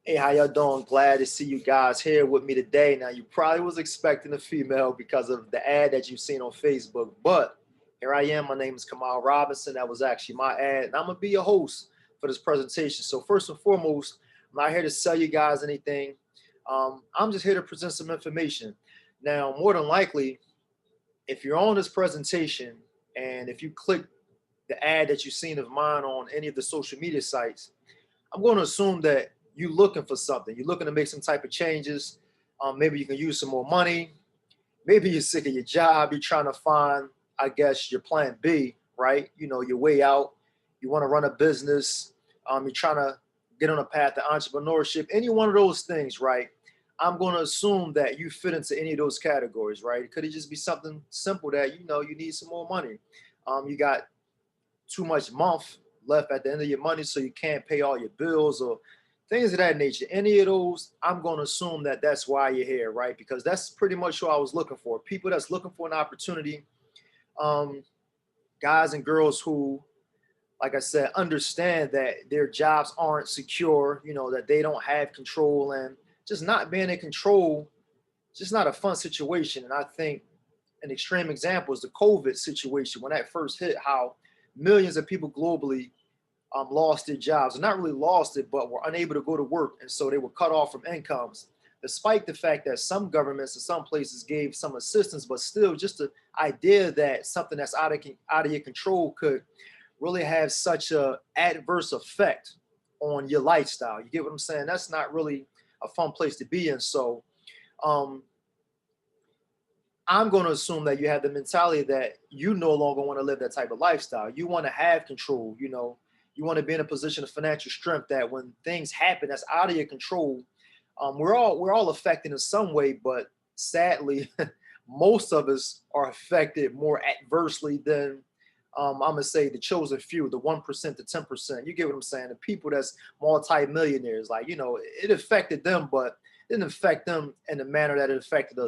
Hey, how y'all doing? Glad to see you guys here with me today. Now, you probably was expecting a female because of the ad that you've seen on Facebook, but here I am. My name is Kamal Robinson. That was actually my ad, and I'm gonna be your host for this presentation. So first and foremost, I'm not here to sell you guys anything. I'm just here to present some information. Now, more than likely, if you're on this presentation and if you click the ad that you've seen of mine on any of the social media sites, I'm going to assume that you're looking for something. You're looking to make some type of changes. Maybe you can use some more money. Maybe you're sick of your job. You're trying to find, I guess, your plan B, right? You know, your way out. You want to run a business. You're trying to get on a path to entrepreneurship. Any one of those things, right? I'm going to assume that you fit into any of those categories, right? It could just be something simple that, you know, you need some more money. You got too much month left at the end of your money, so you can't pay all your bills or things of that nature. Any of those, I'm going to assume that that's why you're here, right? Because that's pretty much what I was looking for. People that's looking for an opportunity, um, guys and girls who, like I said, understand that their jobs aren't secure, you know, that they don't have control, and just not being in control, just not a fun situation. And I think an extreme example is the COVID situation when that first hit, how millions of people globally lost their jobs, and not really lost it, but were unable to go to work. And so they were cut off from incomes, despite the fact that some governments in some places gave some assistance, but still just the idea that something that's out of your control could really have such a adverse effect on your lifestyle. You get what I'm saying? That's not really a fun place to be in. So um, I'm going to assume that you have the mentality that you no longer want to live that type of lifestyle. You want to have control, you know, you want to be in a position of financial strength that when things happen that's out of your control, we're all affected in some way, but sadly, most of us are affected more adversely than I'm gonna say the chosen few, the 1% to 10%. You get what I'm saying? The people that's multi-millionaires, like, you know, it affected them, but it didn't affect them in the manner that it affected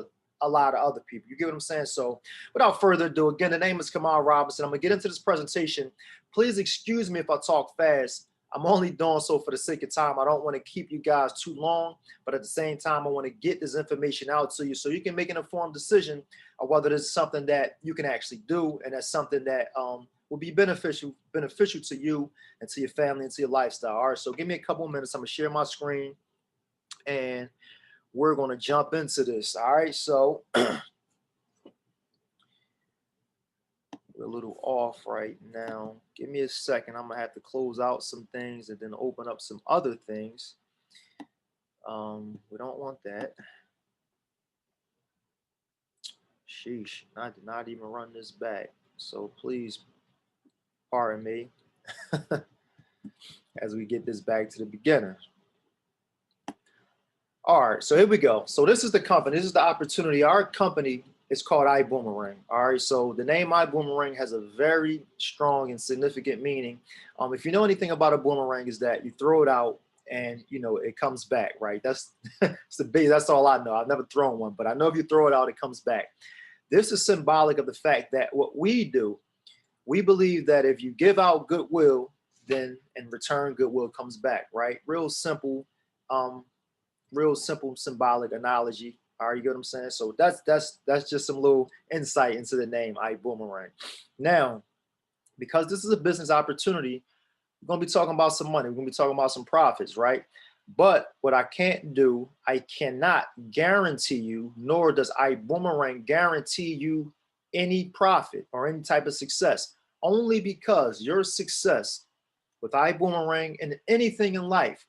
a lot of other people. You get what I'm saying? So without further ado, again, the name is Kamal Robinson. I'm gonna get into this presentation. Please excuse me if I talk fast. I'm only doing so for the sake of time. I don't want to keep you guys too long, but at the same time, I want to get this information out to you so you can make an informed decision of whether this is something that you can actually do, and that's something that will be beneficial to you and to your family and to your lifestyle. All right, so give me a couple of minutes. I'm gonna share my screen and we're gonna jump into this. All right, so we're a little off right now. Give me a second. I'm gonna have to close out some things and then open up some other things. We don't want that. Sheesh, I did not even run this back. So please pardon me as we get this back to the beginner. All right, so here we go. So this is the company, this is the opportunity. Our company is called ibuumerang. All right, so the name ibuumerang has a very strong and significant meaning. If you know anything about a boomerang, is that you throw it out and you know it comes back, right? That's that's all I know. I've never thrown one, but I know if you throw it out, it comes back. This is symbolic of the fact that what we do, we believe that if you give out goodwill, then in return goodwill comes back, right? Um, real simple symbolic analogy. All right, you get what I'm saying? So that's just some little insight into the name iBoomerang. Now, because this is a business opportunity, we're gonna be talking about some money. We're gonna be talking about some profits, right? But what I can't do, I cannot guarantee you, nor does iBoomerang guarantee you any profit or any type of success. Only because your success with iBoomerang and anything in life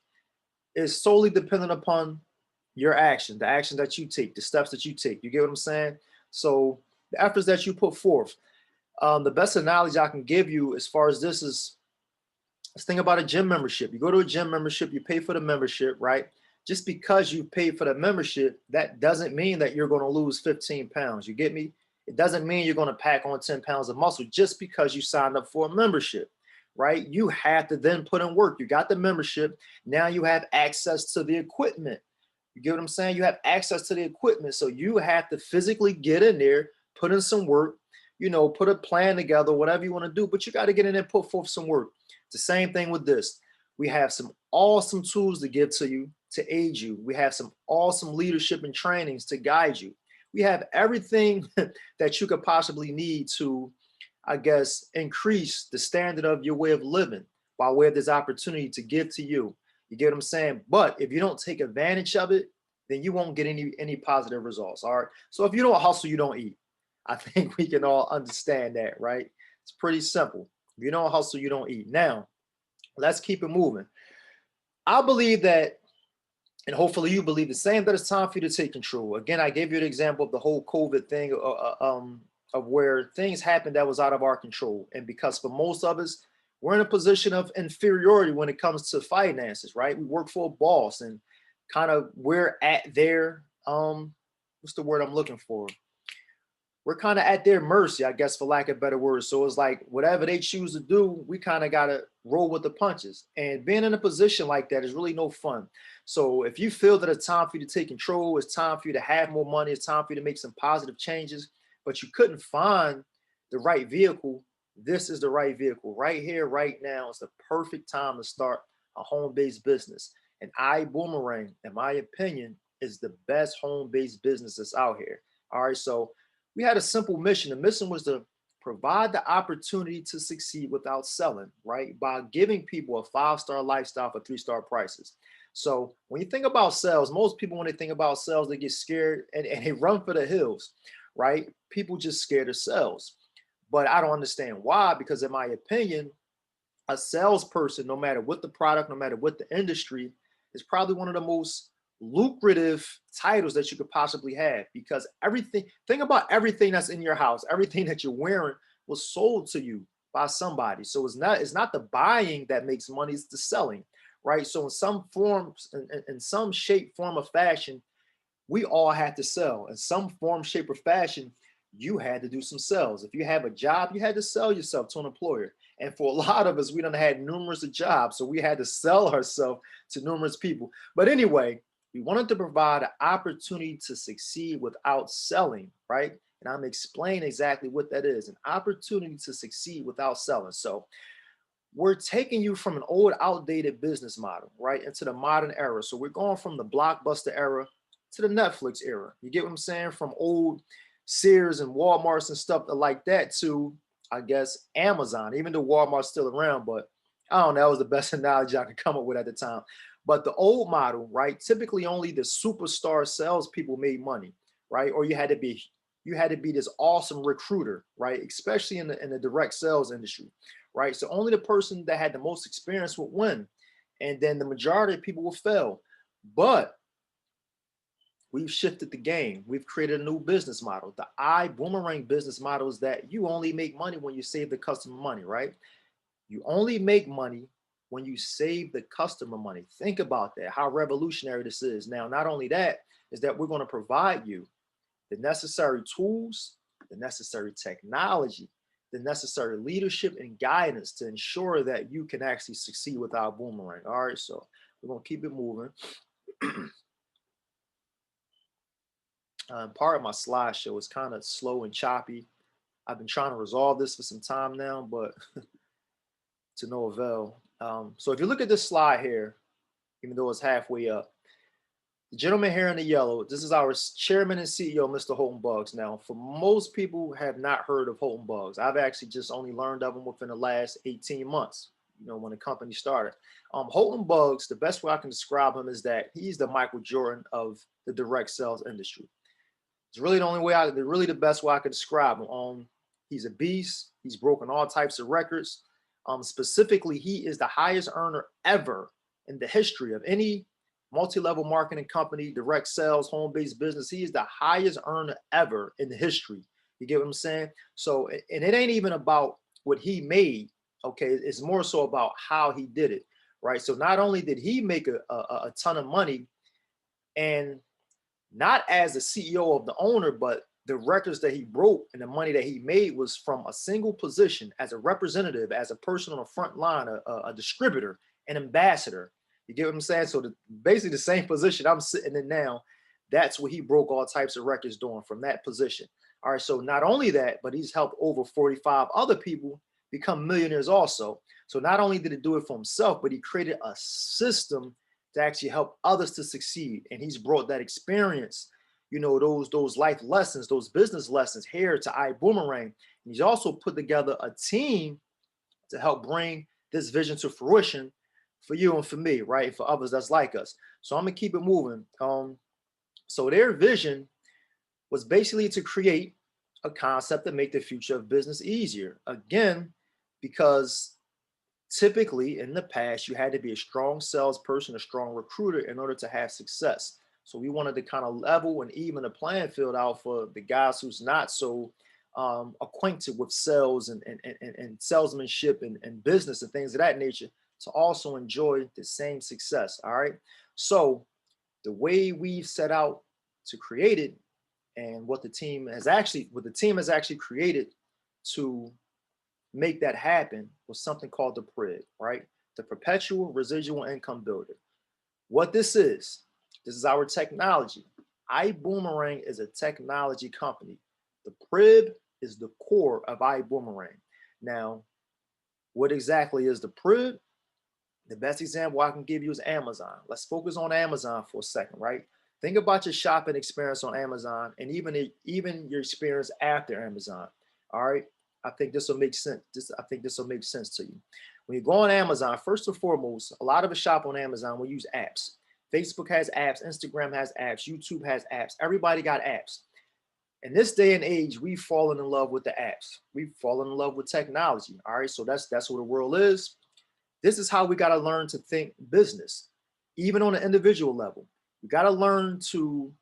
is solely dependent upon your action, the action that you take, the steps that you take. You get what I'm saying? So the efforts that you put forth. The best analogy I can give you as far as this is, let's think about a gym membership. You go to a gym membership, you pay for the membership, right? Just because you pay for the membership, that doesn't mean that you're going to lose 15 pounds. You get me? It doesn't mean you're going to pack on 10 pounds of muscle just because you signed up for a membership, right? You have to then put in work. You got the membership. Now you have access to the equipment. You get what I'm saying? You have access to the equipment. So you have to physically get in there, put in some work, you know, put a plan together, whatever you want to do, but you got to get in there and put forth some work. It's the same thing with this. We have some awesome tools to give to you to aid you. We have some awesome leadership and trainings to guide you. We have everything that you could possibly need to, I guess, increase the standard of your way of living by way of this opportunity to give to you. You get what I'm saying? But if you don't take advantage of it, then you won't get any positive results. All right. So if you don't hustle, you don't eat. I think we can all understand that, right? It's pretty simple. If you don't hustle, you don't eat. Now, let's keep it moving. I believe that, and hopefully you believe the same, that it's time for you to take control. Again, I gave you an example of the whole COVID thing, of where things happened that was out of our control. And because for most of us, we're in a position of inferiority when it comes to finances, right? We work for a boss and kind of we're at their, what's the word I'm looking for? We're kind of at their mercy, I guess, for lack of better words. So it's like whatever they choose to do, we kind of got to roll with the punches. And being in a position like that is really no fun. So if you feel that it's time for you to take control, it's time for you to have more money, it's time for you to make some positive changes, but you couldn't find the right vehicle, this is the right vehicle. Right here, right now, is the perfect time to start a home-based business. And ibuumerang, in my opinion, is the best home-based business that's out here. All right, so we had a simple mission. The mission was to provide the opportunity to succeed without selling, right? By giving people a 5-star lifestyle for 3-star prices. So when you think about sales, most people, when they think about sales, they get scared and they run for the hills, right? People just scared of sales. But I don't understand why, because in my opinion, a salesperson, no matter what the product, no matter what the industry, is probably one of the most lucrative titles that you could possibly have, because everything, think about everything that's in your house, everything that you're wearing was sold to you by somebody. So it's not the buying that makes money, it's the selling, right? So in some forms, in some shape, form, or fashion, we all had to sell. In some form, shape, or fashion, you had to do some sales. If you have a job, you had to sell yourself to an employer. And for a lot of us, we done had numerous jobs, so we had to sell ourselves to numerous people. But anyway, we wanted to provide an opportunity to succeed without selling, right? And I'm explaining exactly what that is, an opportunity to succeed without selling. So we're taking you from an old, outdated business model, right, into the modern era. So we're going from the Blockbuster era to the Netflix era. You get what I'm saying? From old Sears and Walmarts and stuff like that to, I guess, Amazon, even though Walmart's still around, but I don't know, that was the best analogy I could come up with at the time. But the old model, right, typically only the superstar salespeople made money, right? Or you had to be this awesome recruiter, right? Especially in the direct sales industry, right? So only the person that had the most experience would win. And then the majority of people will fail. But we've shifted the game. We've created a new business model. The ibuumerang business model is that you only make money when you save the customer money, right? You only make money when you save the customer money. Think about that, how revolutionary this is. Now, not only that, is that we're going to provide you the necessary tools, the necessary technology, the necessary leadership and guidance to ensure that you can actually succeed with our boomerang. All right, so we're going to keep it moving. Part of my slideshow is kind of slow and choppy. I've been trying to resolve this for some time now, but to no avail. So if you look at this slide here, even though it's halfway up, the gentleman here in the yellow, this is our chairman and CEO, Mr. Holton Buggs. Now, for most people who have not heard of Holton Buggs, I've actually just only learned of him within the last 18 months, you know, when the company started. Holton Buggs, the best way I can describe him is that he's the Michael Jordan of the direct sales industry. It's really the only way really the best way I could describe him. He's a beast. He's broken all types of records. Specifically, he is the highest earner ever in the history of any multi-level marketing company, direct sales, home-based business. He is the highest earner ever in the history. You get what I'm saying? So, and it ain't even about what he made, okay? It's more so about how he did it, right? So not only did he make a ton of money, and not as the CEO of the owner, but the records that he broke and the money that he made was from a single position as a representative, as a person on the front line, a distributor, an ambassador. You get what I'm saying? So basically the same position I'm sitting in now, that's what he broke all types of records doing, from that position. All right, so not only that, but he's helped over 45 other people become millionaires also. So not only did he do it for himself, but he created a system to actually help others to succeed. And he's brought that experience, you know, those life lessons, those business lessons here to iBoomerang. And he's also put together a team to help bring this vision to fruition for you and for me, right? For others that's like us. So I'm gonna keep it moving. So their vision was basically to create a concept that make the future of business easier. Again, because typically in the past, you had to be a strong salesperson, a strong recruiter in order to have success. So we wanted to kind of level and even the playing field out for the guys who's not so acquainted with sales and salesmanship and business and things of that nature to also enjoy the same success. All right. So the way we've set out to create it and what the team has actually created to make that happen was something called the PRIB, right? The Perpetual Residual Income Builder. What this is our technology. iBoomerang is a technology company. The PRIB is the core of iBoomerang. Now, what exactly is the PRIB? The best example I can give you is Amazon. Let's focus on Amazon for a second, right? Think about your shopping experience on Amazon and even your experience after Amazon. All right. I think this will make sense. I think this will make sense to you. When you go on Amazon, first and foremost, a lot of us shop on Amazon. We use apps. Facebook has apps. Instagram has apps. YouTube has apps. Everybody got apps. In this day and age, we've fallen in love with the apps. We've fallen in love with technology. All right. So that's what the world is. This is how we got to learn to think business, even on an individual level. We got to learn to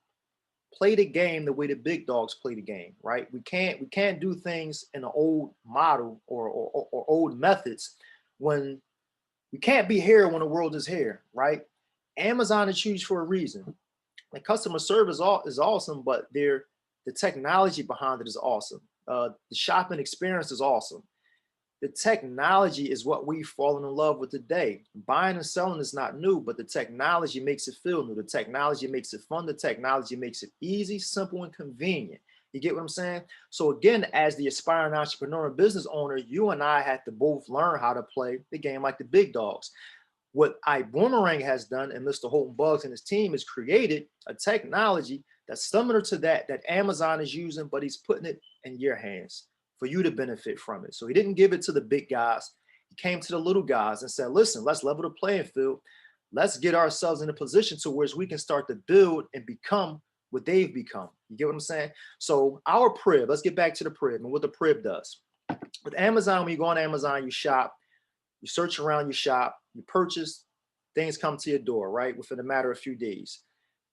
play the game the way the big dogs play the game, right? We can't do things in an old model or old methods when we can't be here when the world is here, right? Amazon is huge for a reason. The customer service is awesome, but the technology behind it is awesome. The shopping experience is awesome. The technology is what we've fallen in love with today. Buying and selling is not new, but the technology makes it feel new. The technology makes it fun. The technology makes it easy, simple, and convenient. You get what I'm saying? So again, as the aspiring entrepreneur and business owner, you and I have to both learn how to play the game like the big dogs. What iBoomerang has done, and Mr. Holton Buggs and his team has created a technology that's similar to that Amazon is using, but he's putting it in your hands for you to benefit from it. So he didn't give it to the big guys. He came to the little guys and said, listen, let's level the playing field. Let's get ourselves in a position to where we can start to build and become what they've become. You get what I'm saying? So our PRIB, let's get back to the PRIB and what the PRIB does. With Amazon, when you go on Amazon, you shop, you search around, you shop, you purchase, things come to your door, right? Within a matter of a few days.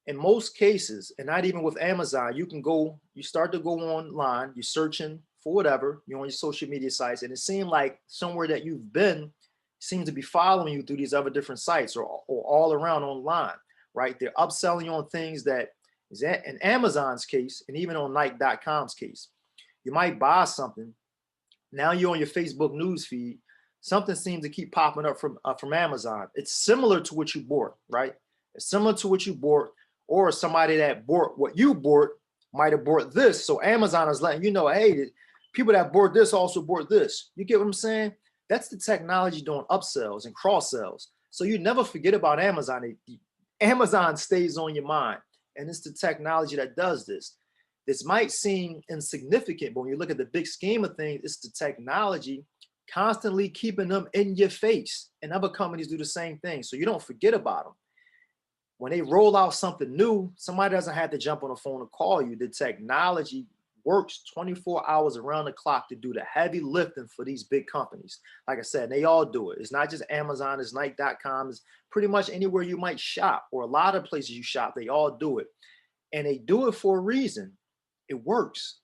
In most cases, and not even with Amazon, you start to go online, you're searching for whatever, you're on your social media sites, and it seemed like somewhere that you've been seems to be following you through these other different sites or all around online, right? They're upselling you on things that is in Amazon's case, and even on Nike.com's case. You might buy something. Now you're on your Facebook news feed. Something seems to keep popping up from Amazon. It's similar to what you bought, right? It's similar to what you bought, or somebody that bought what you bought might have bought this. So Amazon is letting you know, hey, people that bought this also bought this. You get what I'm saying? That's the technology doing upsells and cross sells. So you never forget about Amazon. Amazon stays on your mind. And it's the technology that does this. This might seem insignificant, but when you look at the big scheme of things, it's the technology constantly keeping them in your face. And other companies do the same thing. So you don't forget about them. When they roll out something new, somebody doesn't have to jump on the phone and call you. The technology works 24 hours around the clock to do the heavy lifting for these big companies. Like I said, they all do it. It's not just Amazon, it's Nike.com, it's pretty much anywhere you might shop or a lot of places you shop, they all do it. And they do it for a reason. It works.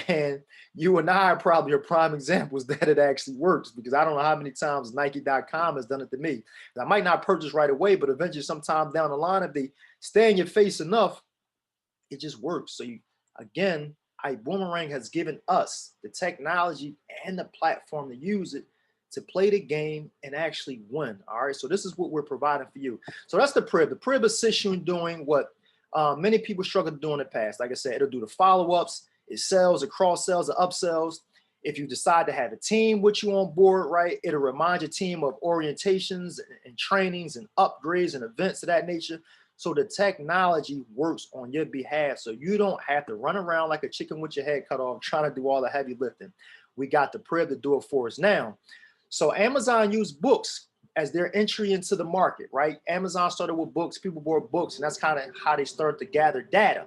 And you and I are probably prime examples that it actually works, because I don't know how many times Nike.com has done it to me. I might not purchase right away, but eventually sometime down the line, if they stay in your face enough, it just works. So again, iBoomerang has given us the technology and the platform to use it to play the game and actually win. All right. So this is what we're providing for you. So that's the PRIB. The PRIB assists you in doing what many people struggle to do in the past. Like I said, it'll do the follow-ups. It sells, it cross sells, it upsells. If you decide to have a team with you on board, right, it'll remind your team of orientations and trainings and upgrades and events of that nature. So the technology works on your behalf. So you don't have to run around like a chicken with your head cut off trying to do all the heavy lifting. We got the Prib to do it for us now. So Amazon used books as their entry into the market, right? Amazon started with books, people bought books, and that's kind of how they started to gather data.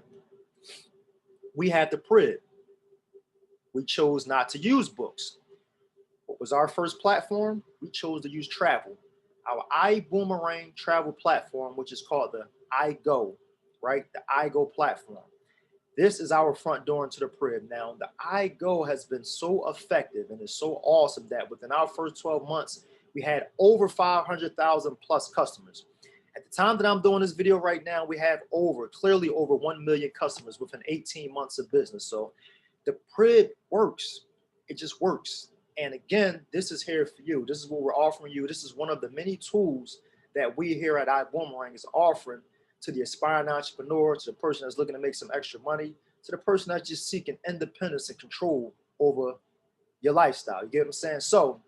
We had the Prib. We chose not to use books. What was our first platform? We chose to use travel. Our ibuumerang travel platform, which is called the iGo, right? The iGo platform. This is our front door into the Prib. Now, the iGo has been so effective and is so awesome that within our first 12 months, we had over 500,000 plus customers. At the time that I'm doing this video right now, we have clearly over 1 million customers within 18 months of business. So the Prib works. It just works. And again, this is here for you. This is what we're offering you. This is one of the many tools that we here at ibuumerang is offering to the aspiring entrepreneur, to the person that's looking to make some extra money, to the person that's just seeking independence and control over your lifestyle. You get what I'm saying? So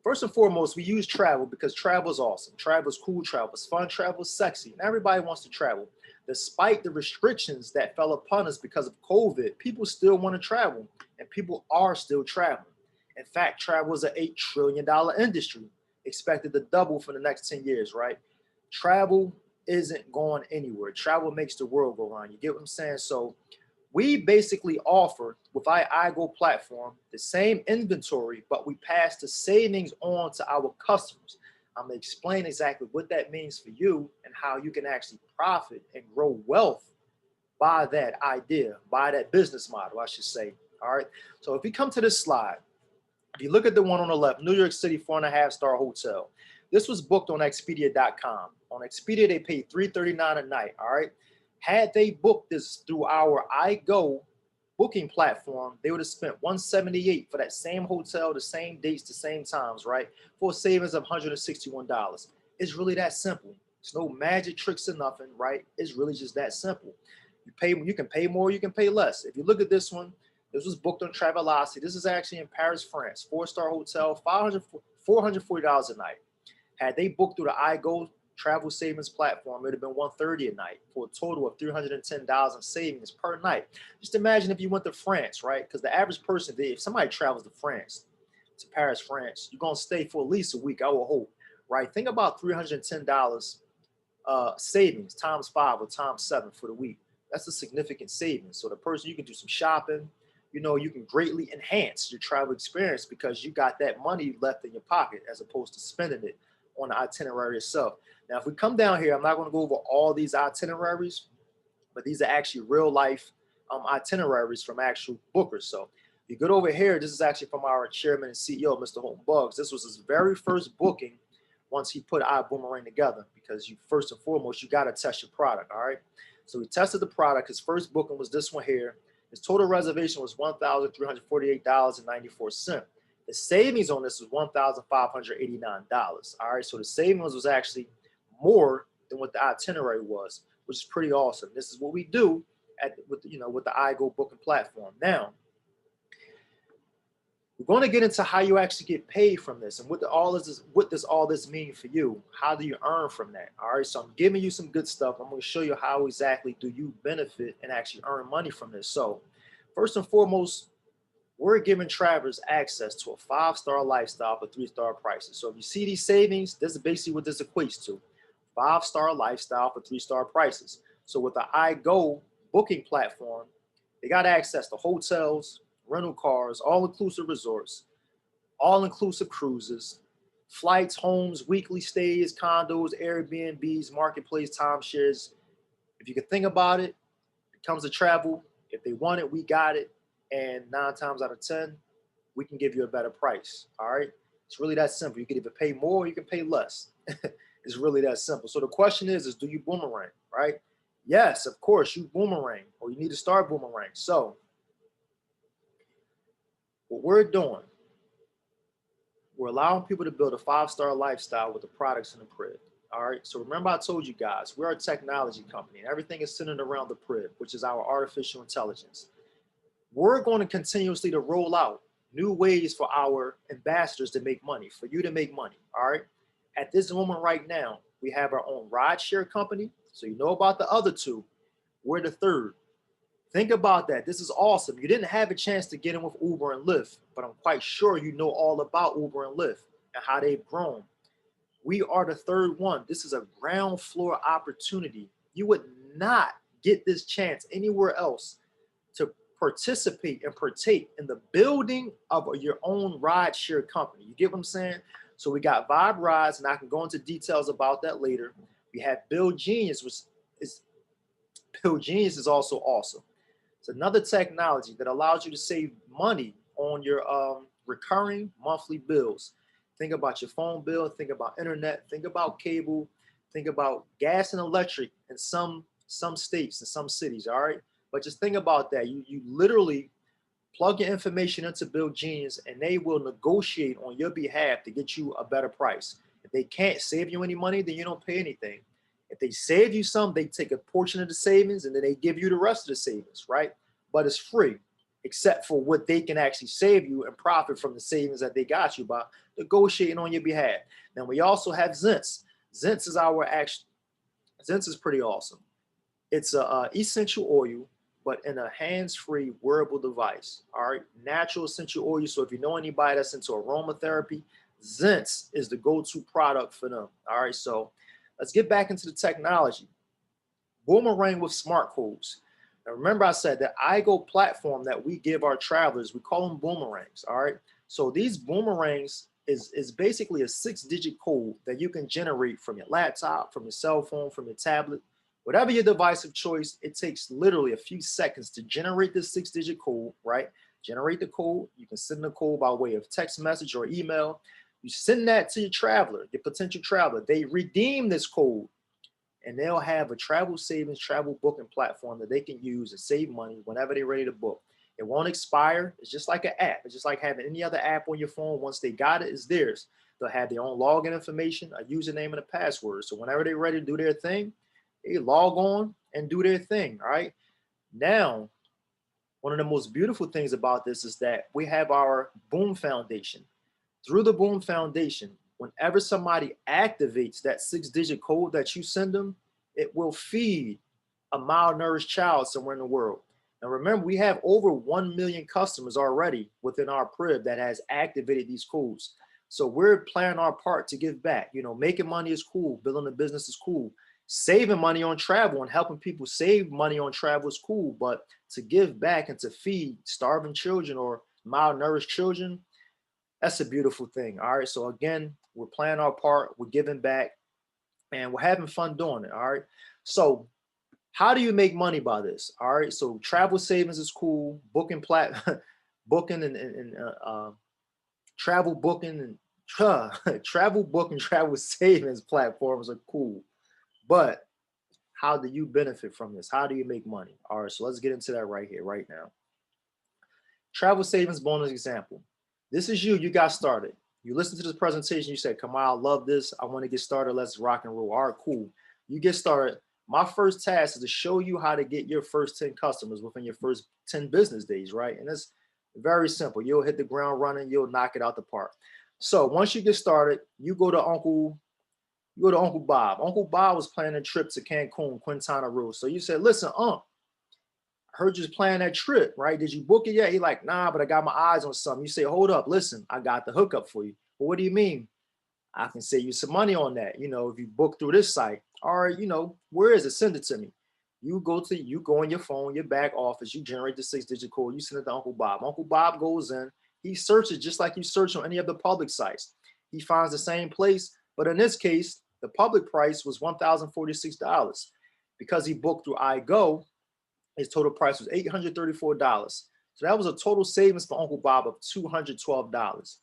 first and foremost, we use travel because travel is awesome. Travel is cool. Travel is fun. Travel is sexy. And everybody wants to travel. Despite the restrictions that fell upon us because of COVID, people still want to travel, and people are still traveling. In fact, travel is an $8 trillion industry, expected to double for the next 10 years, right? Travel isn't going anywhere. Travel makes the world go round. You get what I'm saying? So we basically offer, with our iGo platform, the same inventory, but we pass the savings on to our customers. I'm going to explain exactly what that means for you and how you can actually profit and grow wealth by that idea, by that business model, I should say. All right. So if you come to this slide, if you look at the one on the left, New York City 4.5-star hotel. This was booked on Expedia.com. On Expedia, they paid $339 a night. All right. Had they booked this through our iGo booking platform, they would have spent $178 for that same hotel, the same dates, the same times, right? For a savings of $161. It's really that simple. It's no magic tricks or nothing, right? It's really just that simple. You can pay more, you can pay less. If you look at this one, this was booked on Travelocity. This is actually in Paris, France. 4-star hotel, $440 a night. Had they booked through the iGo travel savings platform, it would have been $130 a night for a total of $310 in savings per night. Just imagine if you went to France, right? Because the average person, if somebody travels to France, to Paris, France, you're going to stay for at least a week, I will hope, right? Think about $310 savings times 5 or times 7 for the week. That's a significant savings. So the person, you can do some shopping, you know, you can greatly enhance your travel experience because you got that money left in your pocket as opposed to spending it on the itinerary itself. Now, if we come down here, I'm not going to go over all these itineraries, but these are actually real life itineraries from actual bookers. So if you go over here, this is actually from our chairman and CEO, Mr. Holton Buggs. This was his very first booking once he put ibuumerang together, because you first and foremost, you got to test your product. All right. So he tested the product. His first booking was this one here. His total reservation was $1,348.94. The savings on this was $1,589. All right. So the savings was actually more than what the itinerary was, which is pretty awesome. This is what we do with the iGo booking platform. Now, we're going to get into how you actually get paid from this and what does all this mean for you? How do you earn from that? All right, so I'm giving you some good stuff. I'm going to show you how exactly do you benefit and actually earn money from this. So first and foremost, we're giving travelers access to a 5-star lifestyle for 3-star prices. So if you see these savings, this is basically what this equates to. 5-star lifestyle for 3-star prices. So with the iGo booking platform, they got access to hotels, rental cars, all-inclusive resorts, all-inclusive cruises, flights, homes, weekly stays, condos, Airbnbs, marketplace, timeshares. If you can think about it, it comes to travel. If they want it, we got it. And 9 times out of 10, we can give you a better price. All right. It's really that simple. You can either pay more or you can pay less. It's really that simple. So the question is do you boomerang, right? Yes, of course, you boomerang, or you need to start boomerang. So what we're doing, we're allowing people to build a 5-star lifestyle with the products in the Prib. All right. So remember, I told you guys, we're a technology company and everything is centered around the Prib, which is our artificial intelligence. We're going to continuously to roll out new ways for our ambassadors to make money, for you to make money. All right. At this moment right now, we have our own rideshare company. So you know about the other two. We're the third. Think about that. This is awesome. You didn't have a chance to get in with Uber and Lyft, but I'm quite sure you know all about Uber and Lyft and how they've grown. We are the third one. This is a ground floor opportunity. You would not get this chance anywhere else to participate and partake in the building of your own ride share company. You get what I'm saying? So we got Vibe Rides, and I can go into details about that later. We have Build Genius, which is Build Genius is also awesome. It's another technology that allows you to save money on your recurring monthly bills. Think about your phone bill, think about internet, think about cable, think about gas and electric in some states and some cities, all right? But just think about that. You literally plug your information into Build Genius and they will negotiate on your behalf to get you a better price. If they can't save you any money, then you don't pay anything. If they save you some, they take a portion of the savings and then they give you the rest of the savings, right? But it's free, except for what they can actually save you and profit from the savings that they got you by negotiating on your behalf. Now we also have Zents. Zents is our actual. Zents is pretty awesome. It's a essential oil, but in a hands-free wearable device. All right, natural essential oil. So if you know anybody that's into aromatherapy, Zents is the go-to product for them. All right, so let's get back into the technology. Boomerang with smart codes. Now remember I said that iGo platform that we give our travelers, we call them boomerangs. All right, so these boomerangs is basically a 6-digit code that you can generate from your laptop, from your cell phone, from your tablet. Whatever your device of choice, it takes literally a few seconds to generate this 6-digit code, right? Generate the code. You can send the code by way of text message or email. You send that to your traveler, your potential traveler. They redeem this code and they'll have a travel savings, travel booking platform that they can use and save money whenever they're ready to book. It won't expire. It's just like an app. It's just like having any other app on your phone. Once they got it, it's theirs. They'll have their own login information, a username, and a password. So whenever they're ready to do their thing, they log on and do their thing. All right. Now, one of the most beautiful things about this is that we have our Boom Foundation. Through the Boom Foundation, whenever somebody activates that 6-digit code that you send them, it will feed a malnourished child somewhere in the world. Now remember, we have over 1 million customers already within our crib that has activated these codes. So we're playing our part to give back. You know, making money is cool, building a business is cool, saving money on travel and helping people save money on travel is cool, but to give back and to feed starving children or malnourished children, that's a beautiful thing. All right. So again, we're playing our part, we're giving back, and we're having fun doing it. All right. So how do you make money by this? All right. So travel savings is cool. Booking and travel booking and travel booking, travel savings platforms are cool. But how do you benefit from this? How do you make money? All right. So let's get into that right here, right now. Travel savings bonus example. This is you. You got started. You listened to this presentation. You said, Kamal, I love this. I want to get started. Let's rock and roll. All right, cool. You get started. My first task is to show you how to get your first 10 customers within your first 10 business days, right? And it's very simple. You'll hit the ground running. You'll knock it out the park. So once you get started, you go to Uncle Bob. Uncle Bob was planning a trip to Cancun, Quintana Roo. So you said, listen, I heard you planning that trip, right? Did you book it yet? He like, nah, but I got my eyes on something. You say, hold up, listen, I got the hookup for you. Well, what do you mean? I can save you some money on that. You know, if you book through this site, or, you know, where is it? Send it to me. You go on your phone, your back office, you generate the 6-digit code, you send it to Uncle Bob. Uncle Bob goes in, he searches just like you search on any of the public sites. He finds the same place, but in this case, the public price was $1,046. Because he booked through iGo, his total price was $834. So that was a total savings for Uncle Bob of $212.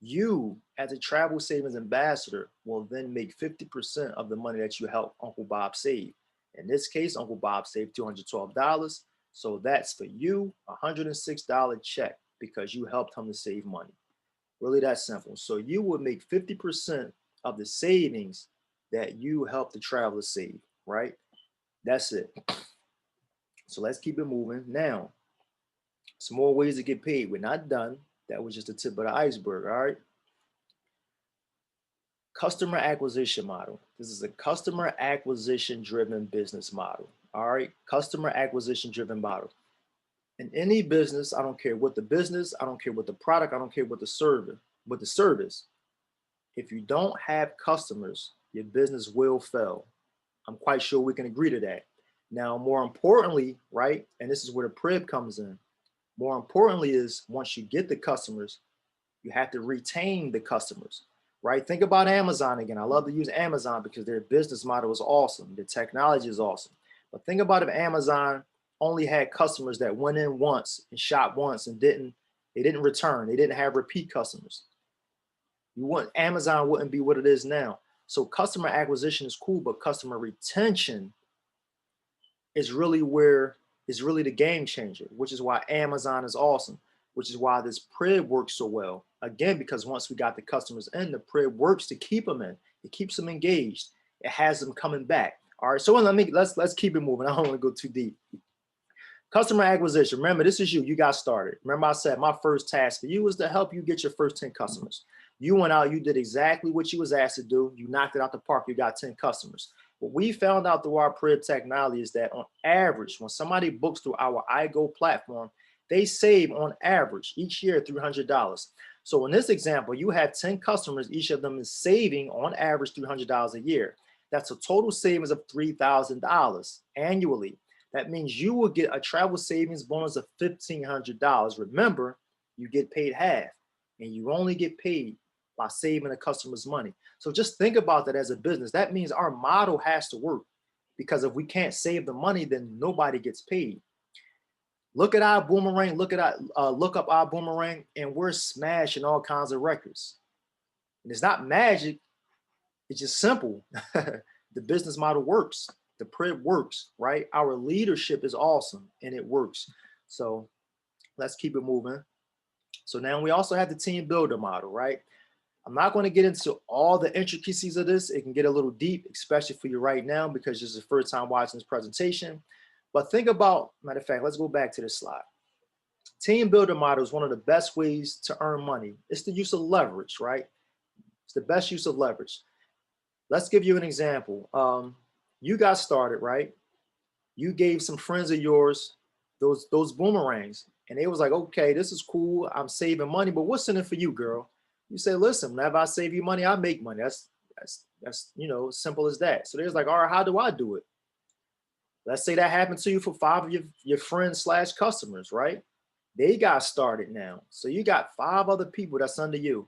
You, as a travel savings ambassador, will then make 50% of the money that you help Uncle Bob save. In this case, Uncle Bob saved $212. So that's for you, a $106 check because you helped him to save money. Really that simple. So you would make 50% of the savings that you help the traveler save, right? That's it. So let's keep it moving. Now, some more ways to get paid. We're not done. That was just the tip of the iceberg, all right? Customer acquisition model. This is a customer acquisition driven business model, all right? Customer acquisition driven model. In any business, I don't care what the business, I don't care what the product, I don't care what the service. If you don't have customers, your business will fail. I'm quite sure we can agree to that. Now, more importantly, right, and this is where the PRIB comes in. More importantly is once you get the customers, you have to retain the customers, right? Think about Amazon again. I love to use Amazon because their business model is awesome. The technology is awesome. But think about if Amazon only had customers that went in once and shopped once and they didn't return. They didn't have repeat customers. Amazon wouldn't be what it is now. So customer acquisition is cool, but customer retention is really the game changer, which is why Amazon is awesome, which is why this PRIB works so well. Again, because once we got the customers in, the PRIB works to keep them in. It keeps them engaged. It has them coming back. All right, so let's keep it moving. I don't want to go too deep. Customer acquisition. Remember, this is you. You got started. Remember, I said my first task for you was to help you get your first 10 customers. You went out, you did exactly what you was asked to do. You knocked it out the park. You got 10 customers. What we found out through our PRIB technology is that on average, when somebody books through our iGo platform, they save on average each year $300. So in this example, you have 10 customers. Each of them is saving on average $300 a year. That's a total savings of $3,000 annually. That means you will get a travel savings bonus of $1,500. Remember, you get paid half, and you only get paid by saving the customer's money. So just think about that as a business. That means our model has to work, because if we can't save the money, then nobody gets paid. Look at ibuumerang, look up ibuumerang, and we're smashing all kinds of records. And it's not magic, it's just simple. The business model works. The PRIB works, right? Our leadership is awesome and it works. So let's keep it moving. So now we also have the team builder model, right? I'm not going to get into all the intricacies of this. It can get a little deep, especially for you right now, because this is the first time watching this presentation. But think about, matter of fact, let's go back to this slide. Team builder model is one of the best ways to earn money. It's the use of leverage, right? It's the best use of leverage. Let's give you an example. You got started, right? You gave some friends of yours those boomerangs, and they was like, okay, this is cool. I'm saving money, but what's in it for you, girl? You say, listen, whenever I save you money, I make money. That's simple as that. So there's like, all right, how do I do it? Let's say that happened to you for 5 of your friends / customers, right? They got started now. So you got 5 other people that's under you.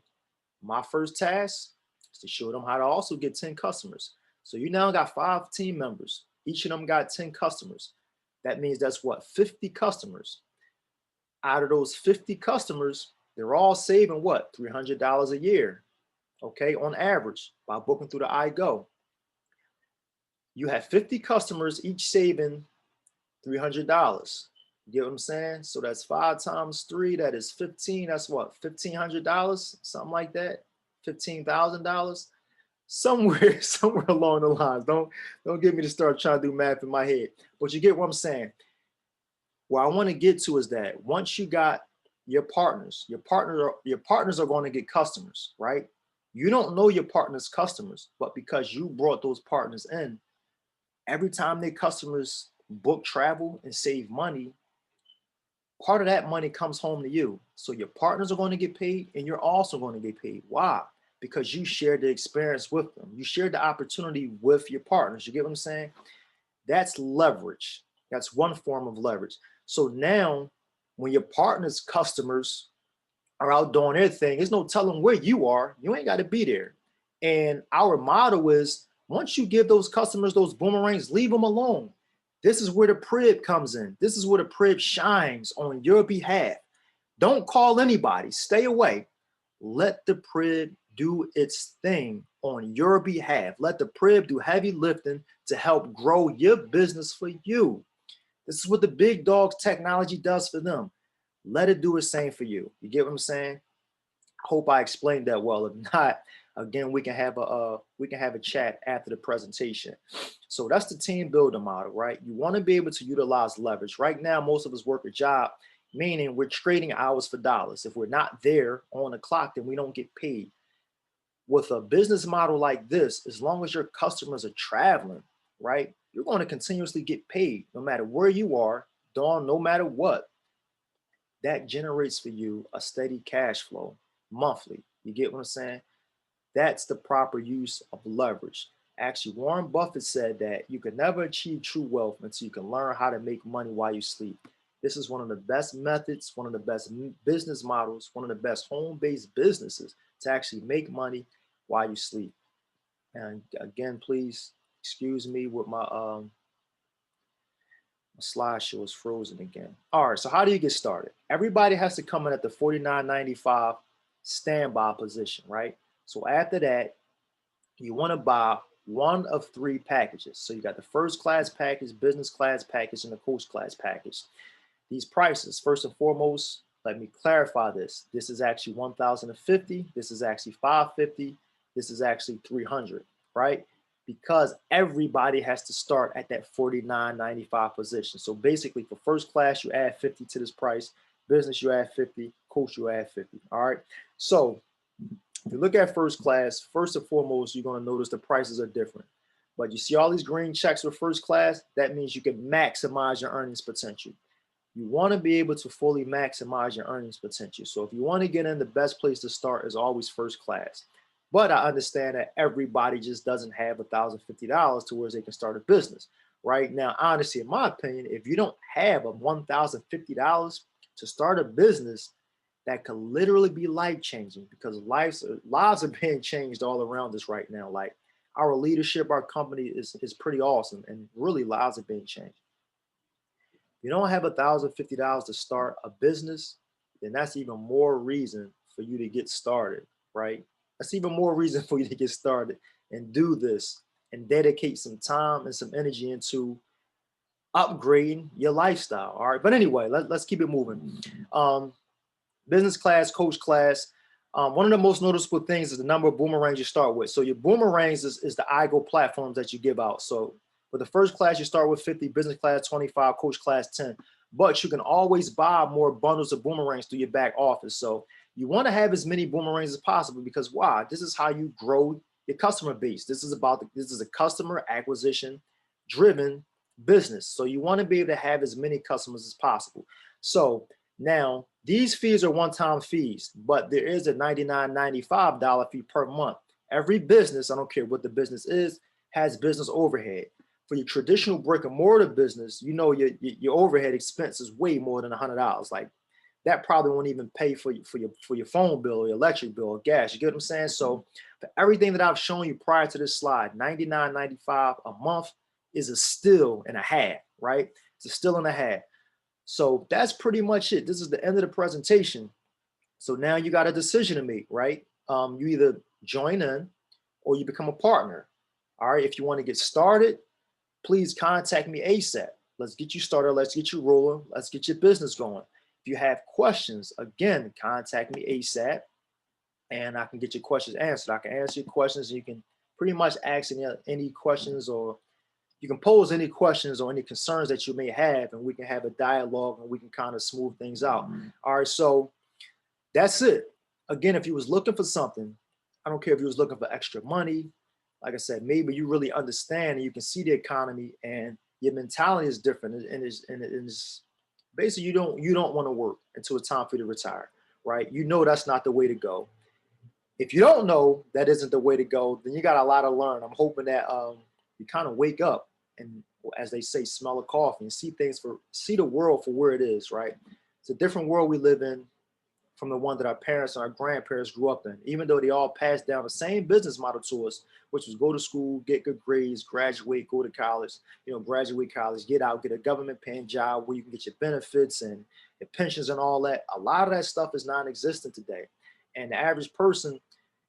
My first task is to show them how to also get 10 customers. So you now got 5 team members. Each of them got 10 customers. That means that's what, 50 customers. Out of those 50 customers, they're all saving what, $300 a year, okay, on average by booking through the iGo. You have 50 customers, each saving $300. You get what I'm saying? So that's 5 times 3, that is 15. That's what, $1,500, something like that, $15,000. Somewhere along the lines. Don't get me to start trying to do math in my head, but you get what I'm saying. What I want to get to is that once you got your partners are going to get customers, right? You don't know your partner's customers, but because you brought those partners in, every time their customers book travel and save money, part of that money comes home to you. So your partners are going to get paid, and you're also going to get paid. Why? Because you shared the experience with them. You shared the opportunity with your partners. You get what I'm saying? That's leverage. That's one form of leverage. So now when your partner's customers are out doing their thing, there's no telling where you are. You ain't got to be there. And our motto is, once you give those customers those boomerangs, leave them alone. This is where the PRIB comes in. This is where the PRIB shines on your behalf. Don't call anybody. Stay away. Let the PRIB do its thing on your behalf. Let the PRIB do heavy lifting to help grow your business for you. This is what the big dogs technology does for them. Let it do the same for you. You get what I'm saying? Hope I explained that well. If not, again, we can have a chat after the presentation. So that's the team builder model, right? You want to be able to utilize leverage. Right now, most of us work a job. meaning we're trading hours for dollars. If we're not there on the clock, then we don't get paid. With a business model like this, as long as your customers are traveling, right, you're going to continuously get paid no matter where you are, no matter what. That generates for you a steady cash flow monthly. You get what I'm saying? That's the proper use of leverage. Actually, Warren Buffett said that you can never achieve true wealth until you can learn how to make money while you sleep. This is one of the best methods, one of the best business models, one of the best home-based businesses to actually make money while you sleep. And again, please excuse me with my slideshow is frozen again. All right, so how do you get started? Everybody has to come in at the $49.95 standby position, right? So after that, you want to buy one of three packages. So you got the first class package, business class package, and the coach class package. These prices, first and foremost, let me clarify this. This is actually $1,050. This is actually $550. This is actually $300, right? Because everybody has to start at that $49.95 position. So basically for first class, you add 50 to this price. Business, you add 50. Coach, you add 50. All right. So if you look at first class, first and foremost, you're going to notice the prices are different. But you see all these green checks with first class, that means you can maximize your earnings potential. You want to be able to fully maximize your earnings potential. So if you want to get in, the best place to start is always first class. But I understand that everybody just doesn't have $1,050 to where they can start a business. Right now, honestly, in my opinion, if you don't have a $1,050 to start a business, that could literally be life-changing, because lives are being changed all around us right now. Like our leadership, our company is pretty awesome, and really lives are being changed. If you don't have $1,050 to start a business, then that's even more reason for you to get started, right? That's even more reason for you to get started and do this and dedicate some time and some energy into upgrading your lifestyle. All right. But anyway, let's keep it moving. Business class, coach class. One of the most noticeable things is the number of boomerangs you start with. So your boomerangs is the iGo platforms that you give out. So for the first class, you start with 50, business class 25, coach class 10. But you can always buy more bundles of boomerangs through your back office. So you want to have as many boomerangs as possible, because why? This is how you grow your customer base. This is a customer acquisition driven business. So you want to be able to have as many customers as possible. So now these fees are one-time fees, but there is a $99.95 fee per month. Every business, I don't care what the business is, has business overhead. For your traditional brick and mortar business, you know your overhead expense is way more than $100. Like that probably won't even pay for your phone bill or your electric bill or gas. You get what I'm saying? So for everything that I've shown you prior to this slide, $99.95 a month is a steal and a half, right? It's a steal and a half. So that's pretty much it. This is the end of the presentation. So now you got a decision to make, right? You either join in or you become a partner. All right. If you want to get started, please contact me ASAP. Let's get you started. Let's get you rolling. Let's get your business going. If you have questions, again, contact me ASAP and I can get your questions answered. I can answer your questions, and you can pretty much ask any questions, or you can pose any questions or any concerns that you may have, and we can have a dialogue and we can kind of smooth things out. All right, so that's it. Again, if you was looking for something, I don't care if you was looking for extra money. Like I said, maybe you really understand and you can see the economy and your mentality is different, and it's basically you don't want to work until it's time for you to retire, right? You know that's not the way to go. If you don't know that isn't the way to go, then you got a lot to learn. I'm hoping that you kind of wake up and, as they say, smell a coffee and see the world for where it is, right? It's a different world we live in from the one that our parents and our grandparents grew up in, even though they all passed down the same business model to us, which was go to school, get good grades, graduate, go to college, graduate college, get out, get a government paying job where you can get your benefits and your pensions and all that. A lot of that stuff is non-existent today. And the average person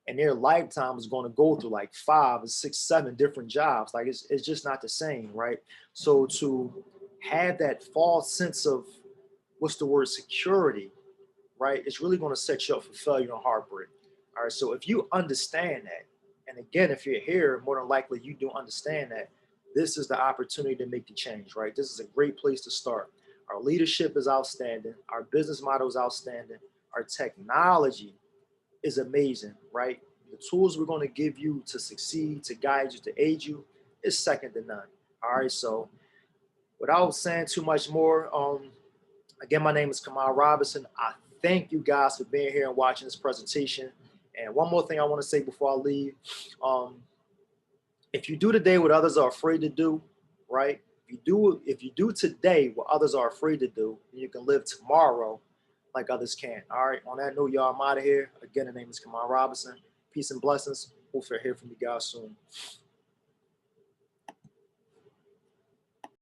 in their lifetime is going to go through like 5 or 6, 7 different jobs. Like it's just not the same, right? So to have that false sense of, security, right, it's really going to set you up for failure and heartbreak. All right, so if you understand that, and again, if you're here, more than likely you do understand that this is the opportunity to make the change, right? This is a great place to start. Our leadership is outstanding. Our business model is outstanding. Our technology is amazing, right? The tools we're going to give you to succeed, to guide you, to aid you is second to none. All right. So without saying too much more, again, my name is Kamal Robinson. I thank you guys for being here and watching this presentation. And one more thing I want to say before I leave. If you do today what others are afraid to do, right? If you do today what others are afraid to do, you can live tomorrow like others can. All right. On that note, y'all, I'm out of here. Again, the name is Kamal Robinson. Peace and blessings. Hopefully I hear from you guys soon.